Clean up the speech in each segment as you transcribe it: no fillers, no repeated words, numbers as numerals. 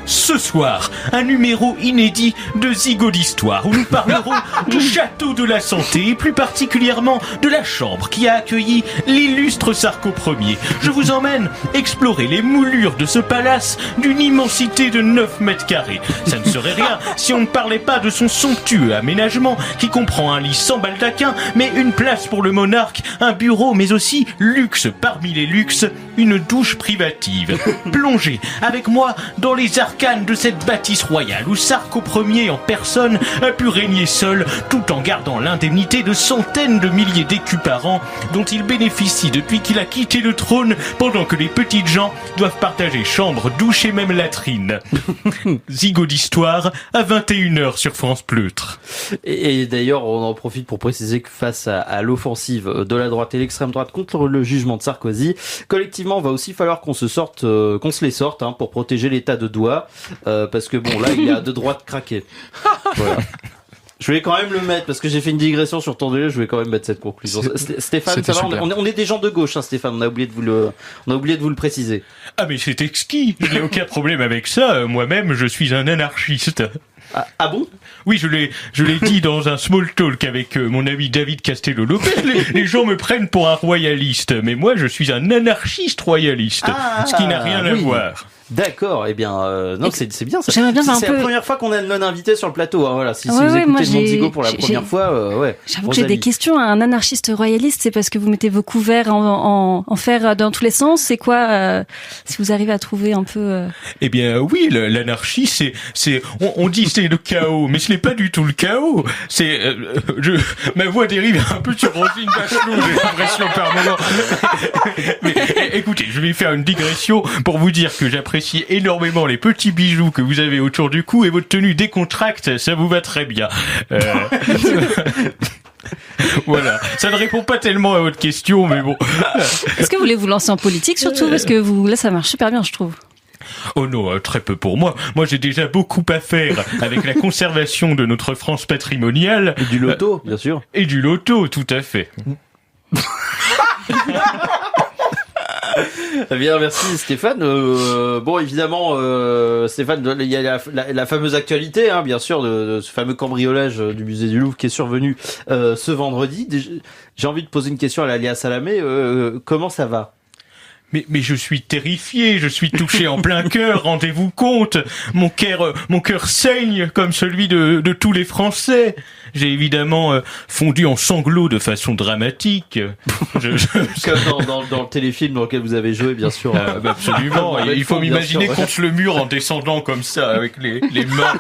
Ce soir, un numéro inédit de Zigo d'Histoire où nous parlerons du château de la Santé et plus particulièrement de la chambre qui a accueilli l'illustre Sarko Ier. Je vous emmène explorer les moulures de ce palace d'une immensité de 9 mètres carrés. Ça ne serait rien si on ne parlait pas de son somptueux aménagement qui comprend un lit sans baldaquin mais une place pour le monarque, un bureau mais aussi luxe parmi les luxes, une douche privative. Plongez avec moi dans les arcanes de cette bâtisse royale où Sarko Ier en personne a pu régner seul tout en gardant l'indemnité de centaines de milliers d'écus par an dont il bénéficie depuis qu'il a quitté le trône pendant que les petites gens doivent partager chambre, douche et même latrine. Zigo d'Histoire à 21h sur France Pleutre. Et d'ailleurs, on en profite pour préciser que face à l'offensive de la droite et l'extrême droite contre le jugement de Sarkozy, collectivement, il va aussi falloir qu'on se les sorte pour protéger l'état de doigt, parce que bon, là, il est à deux doigts de craquer. Voilà. Je voulais quand même le mettre, parce que j'ai fait une digression sur ton délai, je voulais quand même mettre cette conclusion. Stéphane, ça va, on est des gens de gauche, Stéphane, on a oublié de vous le préciser. Ah mais c'est exquis, je n'ai aucun problème avec ça, moi-même je suis un anarchiste. Ah bon? Oui, je l'ai dit dans un small talk avec mon ami David Castello-Lopez. Les gens me prennent pour un royaliste, mais moi je suis un anarchiste royaliste, ce qui n'a rien à voir. D'accord, eh bien, non, c'est bien ça. J'aimerais bien c'est la première fois qu'on a une non-invitée sur le plateau, hein, voilà. Si vous écoutez le Monde Zigo pour la première fois, ouais. J'avoue que j'ai des questions. Un anarchiste royaliste, c'est parce que vous mettez vos couverts en fer dans tous les sens. C'est quoi, si vous arrivez à trouver un peu... Eh bien, oui, l'anarchie, on dit c'est le chaos, mais ce n'est pas du tout le chaos. Ma voix dérive un peu sur Roselyne Bachelot, j'ai l'impression par moment. Mais écoutez, je vais faire une digression pour vous dire que j'apprécie énormément les petits bijoux que vous avez autour du cou et votre tenue décontracte, ça vous va très bien. Voilà, ça ne répond pas tellement à votre question, mais bon. Est-ce que vous voulez vous lancer en politique surtout? Parce que là, ça marche super bien, je trouve. Oh non, très peu pour moi. Moi, j'ai déjà beaucoup à faire avec la conservation de notre France patrimoniale. Et du loto, bien sûr. Et du loto, tout à fait. Bien, merci Stéphane. Bon, évidemment, Stéphane, il y a la fameuse actualité, bien sûr, de ce fameux cambriolage du musée du Louvre qui est survenu ce vendredi. J'ai envie de poser une question à la Léa Salamé. Comment ça va? Mais je suis terrifié, je suis touché en plein cœur, rendez-vous compte. Mon cœur saigne comme celui de tous les Français. J'ai évidemment fondu en sanglots de façon dramatique. Comme dans le téléfilm dans lequel vous avez joué, bien sûr. Absolument. Il faut m'imaginer contre le mur en descendant comme ça, avec les mains,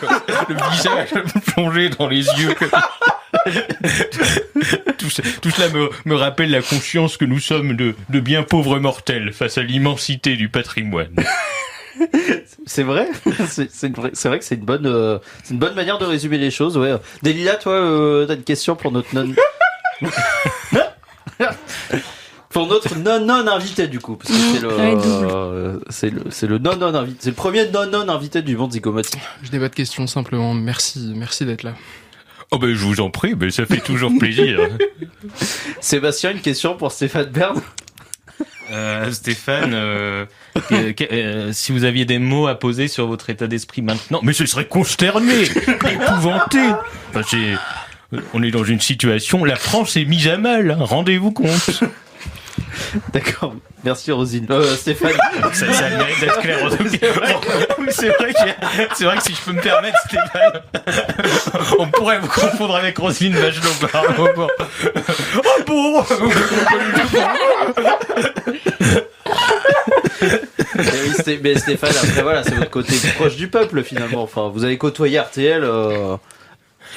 le visage plongé dans les yeux. Tout cela me rappelle la conscience que nous sommes de bien pauvres mortels face à l'immensité du patrimoine. C'est vrai, c'est vrai que c'est une bonne manière de résumer les choses. Ouais. Delilah, toi, t'as une question pour notre pour notre non invité du coup, parce que c'est le non invité, c'est le premier non invité du Monde Zigomatique. Je n'ai pas de question, simplement merci d'être là. Oh ben je vous en prie, mais ça fait toujours plaisir. Sébastien, une question pour Stéphane Bern. Stéphane, si vous aviez des mots à poser sur votre état d'esprit maintenant, mais ce serait consterné, épouvanté. Enfin, on est dans une situation, la France est mise à mal, rendez-vous compte. D'accord, merci Rosine. Stéphane. Ça mérite d'être clair. C'est vrai que si je peux me permettre, Stéphane, on pourrait vous confondre avec Roselyne Bachelot par un moment. Oh bon. Mais Stéphane, après voilà, c'est votre côté proche du peuple finalement. Enfin, vous avez côtoyé RTL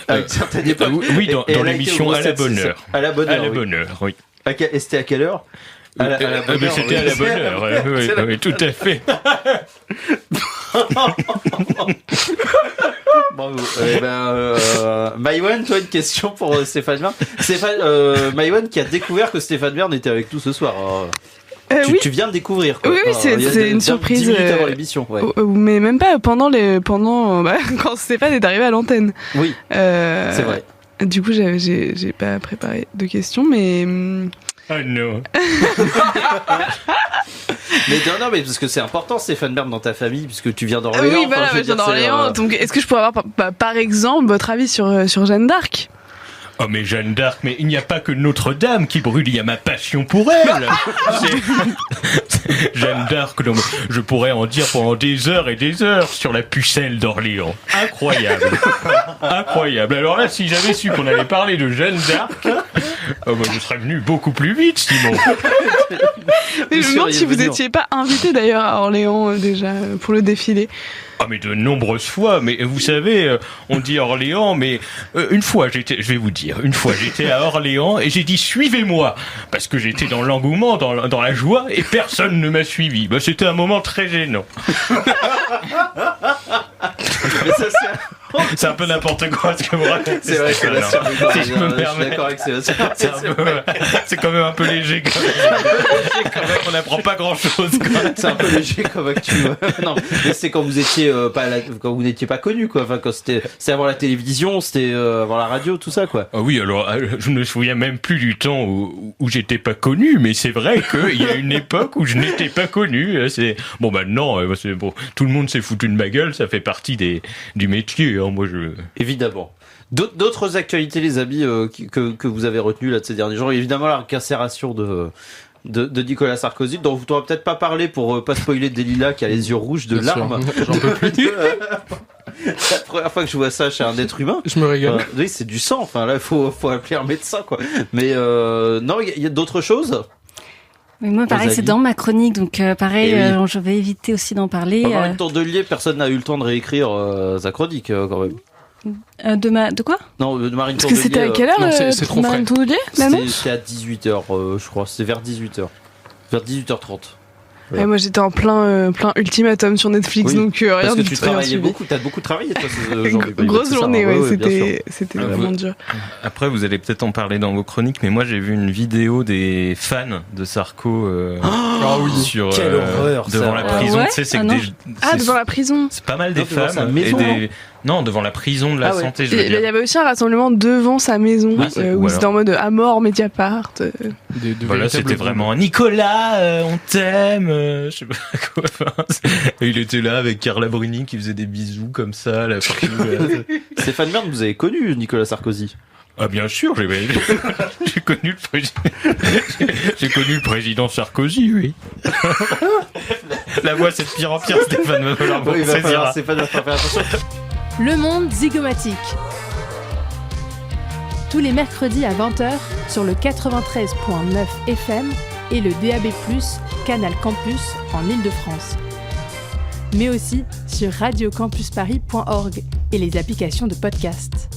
avec certaines époques. Oui, dans l'émission À la bonne heure. À la bonne heure. À la bonne heure, oui. Et c'était à quelle heure? C'était à la bonne heure, oui, tout à fait. Bravo. Maïwan, toi, une question pour Stéphane Bern. Maïwan qui a découvert que Stéphane Bern était avec nous ce soir. Oui. Tu viens de découvrir, quoi. Oui, c'est une surprise. 10 minutes avant l'émission, ouais. Mais même pas pendant quand Stéphane est arrivé à l'antenne. Oui. C'est vrai. Du coup, j'ai pas préparé de questions, mais. Oh non. mais parce que c'est important, Stéphane Bern, dans ta famille, puisque tu viens d'Orléans. Oui, voilà, je viens d'Orléans. Donc, est-ce que je pourrais avoir, par exemple, votre avis sur Jeanne d'Arc? Oh mais Jeanne d'Arc, mais il n'y a pas que Notre-Dame qui brûle, il y a ma passion pour elle. Jeanne d'Arc, non, je pourrais en dire pendant des heures et des heures sur la pucelle d'Orléans. Incroyable. Incroyable. Alors là, si j'avais su qu'on allait parler de Jeanne d'Arc, je serais venu beaucoup plus vite, Simon. Mais je me demande si vous n'étiez pas invité d'ailleurs à Orléans déjà pour le défilé. Ah mais de nombreuses fois, mais vous savez, on dit Orléans, mais une fois j'étais à Orléans et j'ai dit suivez-moi, parce que j'étais dans l'engouement, dans la joie, et personne ne m'a suivi. Bah, c'était un moment très gênant. Mais ça, c'est un peu n'importe quoi ce que vous racontez. C'est vrai que si je me permets. Je suis d'accord avec c'est quand même un peu léger. Quand même. On n'apprend pas grand-chose. C'est un peu léger comme actu. Non, mais c'est quand vous étiez quand vous n'étiez pas connu, quoi. Enfin, quand c'était avant la télévision, c'était avant la radio, tout ça, quoi. Ah oui, alors je ne me souviens même plus du temps où j'étais pas connu, mais c'est vrai qu'il y a une époque où je n'étais pas connu. C'est bon, maintenant, c'est bon. Tout le monde s'est foutu de ma gueule, ça fait partie du métier. Hein, moi, Évidemment. D'autres actualités, les amis, que vous avez retenues là de ces derniers jours. Évidemment, la incarcération de Nicolas Sarkozy, dont vous t'aurez peut-être pas parlé pour pas spoiler Delilah qui a les yeux rouges de larmes. J'en peux plus. C'est la première fois que je vois ça chez un être humain. Je me régale. Oui, c'est du sang. Enfin, là, faut appeler un médecin, quoi. Mais non, il y a d'autres choses. Mais moi, pareil, c'est dans ma chronique, donc pareil, je vais éviter aussi d'en parler. Marine Tourdelier, personne n'a eu le temps de réécrire sa chronique, quand même. De quoi? Non, de Marine Tourdelier. Parce que c'était à quelle heure, c'est trop Marine frais. Tourdelier, l'annonce? C'était à 18h, je crois. C'était vers 18h. Vers 18h30. Ouais. Et moi j'étais en plein ultimatum sur Netflix, donc rien parce que du tu tout. travaillais beaucoup, t'as beaucoup travaillé toi ce jour. Grosse journée, c'était vraiment dur. Après vous allez peut-être en parler dans vos chroniques, mais moi j'ai vu une vidéo des fans de Sarko sur quelle horreur, devant la prison. Ouais, tu sais, c'est que devant la prison. C'est pas mal des devant sa femmes maison, non, devant la prison de la santé. Il y avait aussi un rassemblement devant sa maison où c'était en mode à mort Mediapart. Voilà, c'était vraiment Nicolas, on t'aime. Je sais pas quoi. Et il était là avec Carla Bruni qui faisait des bisous comme ça. Stéphane Bern, vous avez connu Nicolas Sarkozy? Ah bien sûr, j'ai connu le président Sarkozy, oui. La voix c'est de pire en pire, Stéphane va falloir Stéphane va faire attention. Le monde zygomatique. Tous les mercredis à 20h sur le 93.9 FM et le DAB+, Canal Campus en Ile-de-France. Mais aussi sur radiocampusparis.org et les applications de podcast.